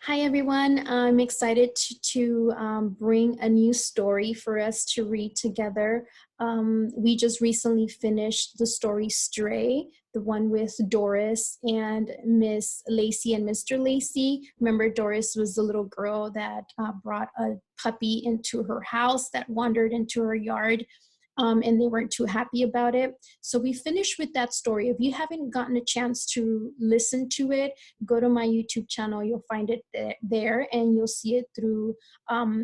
Hi, everyone. I'm excited to bring a new story for us to read together. We just recently finished the story Stray, the one with Doris and Miss Lacey and Mr. Lacey. Remember, Doris was the little girl that brought a puppy into her house that wandered into her yard. And they weren't too happy about it. So we finished with that story. If you haven't gotten a chance to listen to it, go to my YouTube channel. You'll find it there, and you'll see it through.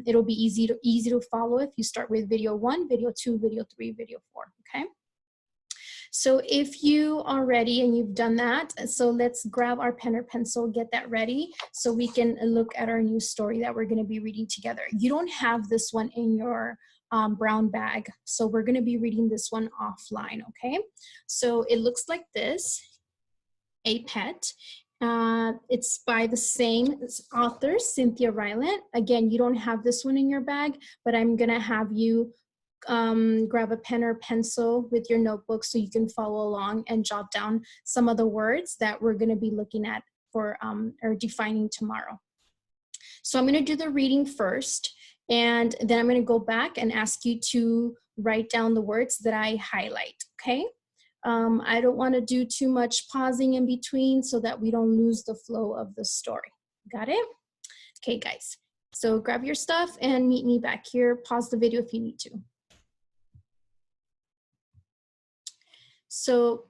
It'll be easy to follow if you start with video 1, video 2, video 3, video 4. Okay. So if you are ready and you've done that, so let's grab our pen or pencil, get that ready so we can look at our new story that we're going to be reading together. You don't have this one in your brown bag, so we're going to be reading this one offline. Okay. So it looks like this: A Pet. It's by the same author, Cynthia Rylant. Again, you don't have this one in your bag, but I'm gonna have you grab a pen or pencil with your notebook so you can follow along and jot down some of the words that we're gonna be looking at for or defining tomorrow. So I'm gonna do the reading first, and then I'm gonna go back and ask you to write down the words that I highlight, okay? I don't want to do too much pausing in between so that we don't lose the flow of the story. Got it? Okay, guys. So grab your stuff and meet me back here. Pause the video if you need to. So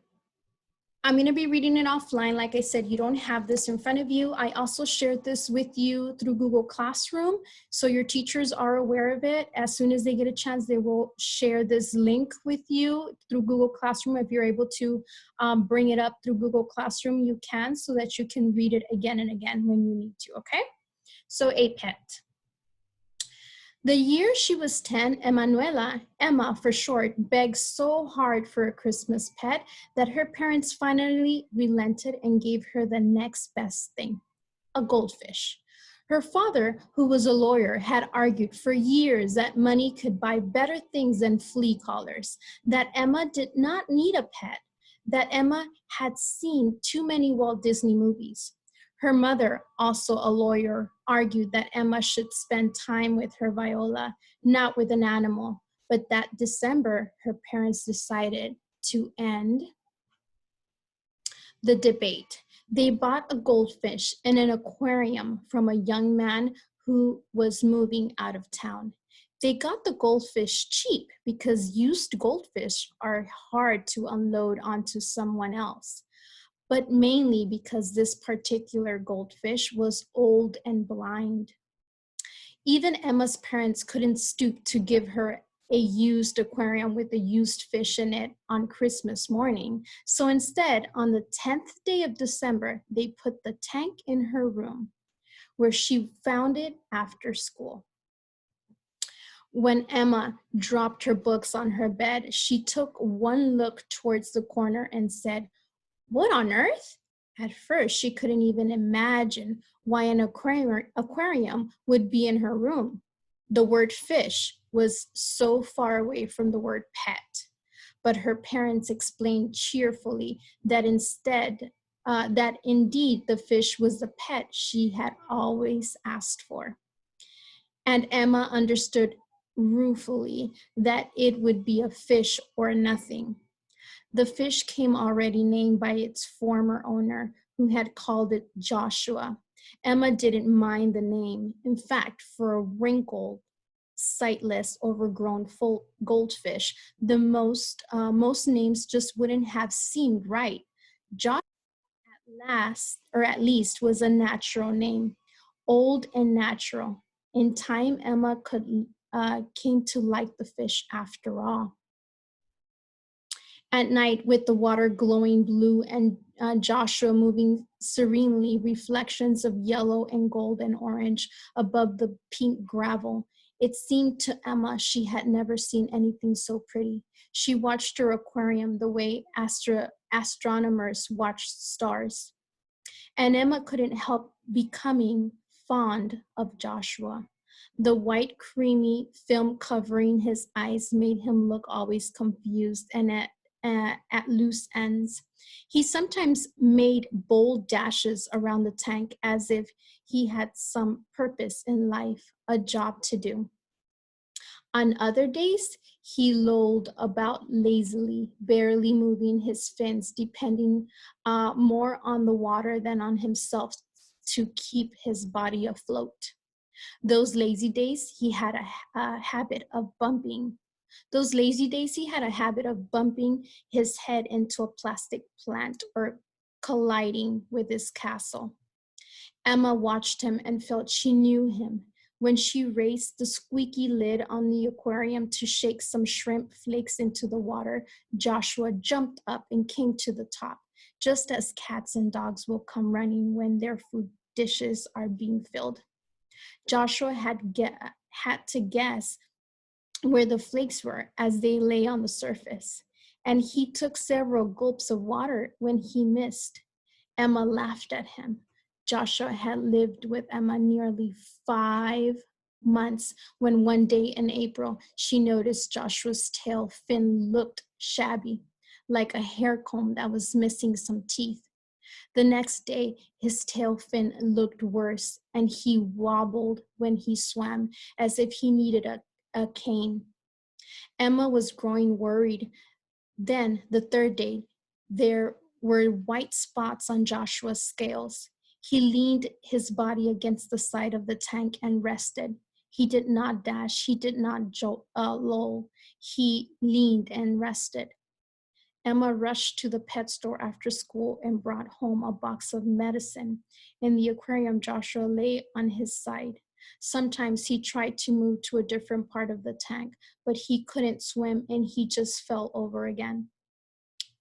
I'm going to be reading it offline. Like I said, you don't have this in front of you. I also shared this with you through Google Classroom, so your teachers are aware of it. As soon as they get a chance, they will share this link with you through Google Classroom. If you're able to bring it up through Google Classroom, you can, so that you can read it again and again when you need to, okay? So A Pet. The year she was 10, Emanuela, Emma for short, begged so hard for a Christmas pet that her parents finally relented and gave her the next best thing, a goldfish. Her father, who was a lawyer, had argued for years that money could buy better things than flea collars, that Emma did not need a pet, that Emma had seen too many Walt Disney movies. Her mother, also a lawyer, argued that Emma should spend time with her Viola, not with an animal. But that December, her parents decided to end the debate. They bought a goldfish in an aquarium from a young man who was moving out of town. They got the goldfish cheap because used goldfish are hard to unload onto someone else, but mainly because this particular goldfish was old and blind. Even Emma's parents couldn't stoop to give her a used aquarium with a used fish in it on Christmas morning. So instead, on the 10th day of December, they put the tank in her room, where she found it after school. When Emma dropped her books on her bed, she took one look towards the corner and said, "What on earth?" At first, she couldn't even imagine why an aquarium would be in her room. The word fish was so far away from the word pet. But her parents explained cheerfully that indeed the fish was the pet she had always asked for. And Emma understood ruefully that it would be a fish or nothing. The fish came already named by its former owner, who had called it Joshua. Emma didn't mind the name. In fact, for a wrinkled, sightless, overgrown goldfish, the most names just wouldn't have seemed right. Joshua at least was a natural name, old and natural. In time, Emma came to like the fish after all. At night, with the water glowing blue and Joshua moving serenely, reflections of yellow and gold and orange above the pink gravel, it seemed to Emma she had never seen anything so pretty. She watched her aquarium the way astronomers watch stars. And Emma couldn't help becoming fond of Joshua. The white, creamy film covering his eyes made him look always confused and at at loose ends. He sometimes made bold dashes around the tank as if he had some purpose in life, a job to do. On other days, he lolled about lazily, barely moving his fins, depending more on the water than on himself to keep his body afloat. Those lazy days, he had a habit of bumping. Those lazy days, he had a habit of bumping his head into a plastic plant or colliding with his castle. Emma watched him and felt she knew him. When she raised the squeaky lid on the aquarium to shake some shrimp flakes into the water, Joshua jumped up and came to the top, just as cats and dogs will come running when their food dishes are being filled. Joshua had to guess where the flakes were as they lay on the surface, and he took several gulps of water when he missed. Emma laughed at him. Joshua had lived with Emma nearly 5 months when one day in April, she noticed Joshua's tail fin looked shabby, like a hair comb that was missing some teeth. The next day, his tail fin looked worse, and he wobbled when he swam as if he needed a cane. Emma was growing worried. Then, the third day, there were white spots on Joshua's scales. He leaned his body against the side of the tank and rested. He did not dash. He did not loll. He leaned and rested. Emma rushed to the pet store after school and brought home a box of medicine. In the aquarium, Joshua lay on his side. Sometimes he tried to move to a different part of the tank, but he couldn't swim and he just fell over again.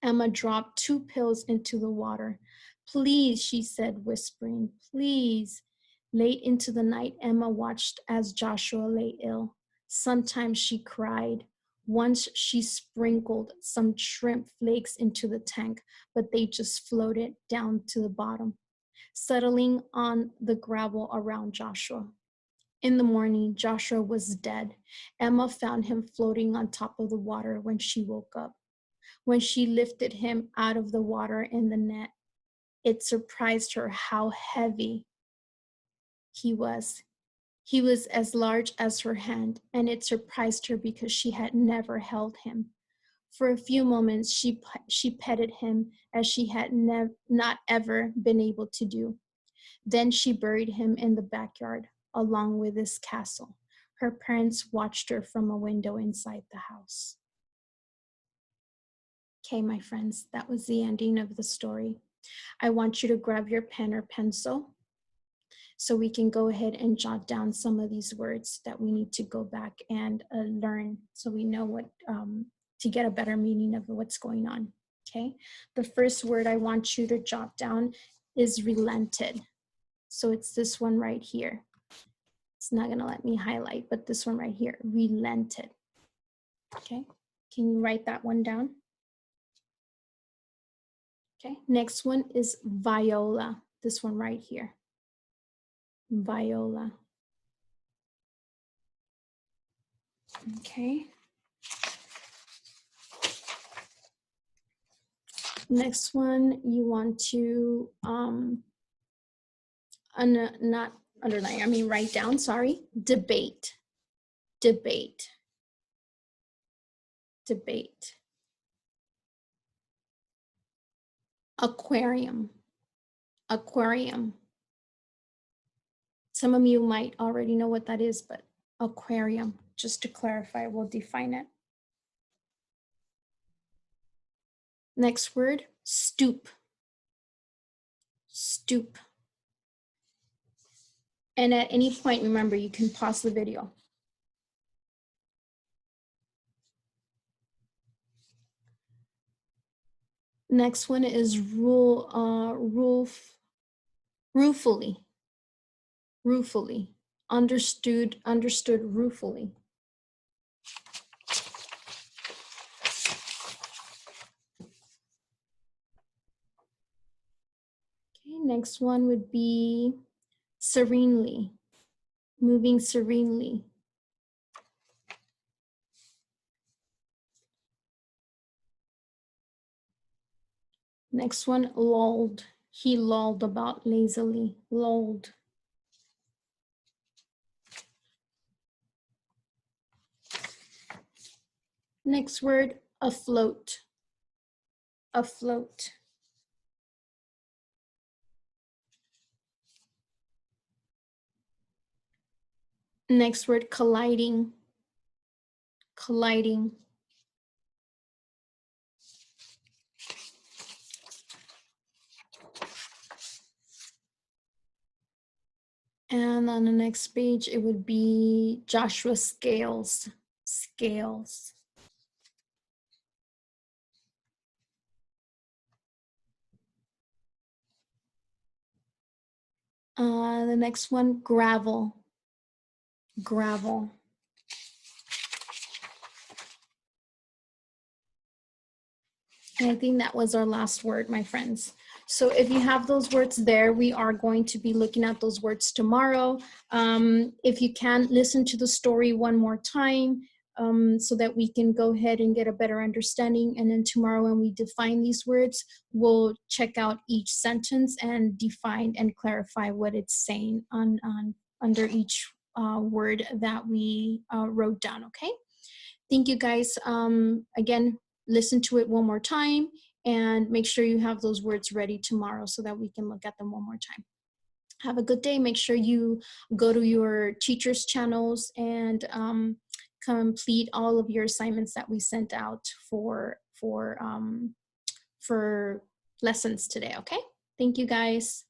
Emma dropped 2 pills into the water. Please, she said, whispering, please. Late into the night, Emma watched as Joshua lay ill. Sometimes she cried. Once she sprinkled some shrimp flakes into the tank, but they just floated down to the bottom, settling on the gravel around Joshua. In the morning, Joshua was dead. Emma found him floating on top of the water when she woke up. When she lifted him out of the water in the net, it surprised her how heavy he was. He was as large as her hand, and it surprised her because she had never held him. For a few moments, she petted him as she had not ever been able to do. Then she buried him in the backyard, along with his castle. Her parents watched her from a window inside the house. Okay, my friends, that was the ending of the story. I want you to grab your pen or pencil so we can go ahead and jot down some of these words that we need to go back and learn so we know what, to get a better meaning of what's going on, okay? The first word I want you to jot down is relented. So it's this one right here. It's not gonna let me highlight, but this one right here, relented, okay? Can you write that one down? Okay, next one is viola, this one right here, viola. Okay. Next one, you want to not underline, I mean write down, sorry, debate, debate, debate. Aquarium, aquarium. Some of you might already know what that is, but aquarium, just to clarify, we'll define it. Next word, stoop, stoop. And at any point, remember, you can pause the video. Next one is ruefully, ruefully, understood ruefully. Okay, next one would be serenely, moving serenely. Next one, lolled. He lolled about lazily. Lolled. Next word, afloat. Afloat. Next word, colliding. Colliding. And on the next page, it would be Joshua Scales. Scales. The next one, gravel. Gravel. And I think that was our last word, my friends. So if you have those words there, we are going to be looking at those words tomorrow. If you can, listen to the story one more time so that we can go ahead and get a better understanding. And then tomorrow when we define these words, we'll check out each sentence and define and clarify what it's saying under each word that we wrote down, okay? Thank you guys. Again, listen to it one more time and make sure you have those words ready tomorrow so that we can look at them one more time. Have a good day. Make sure you go to your teacher's channels and complete all of your assignments that we sent out for lessons today, okay? Thank you guys.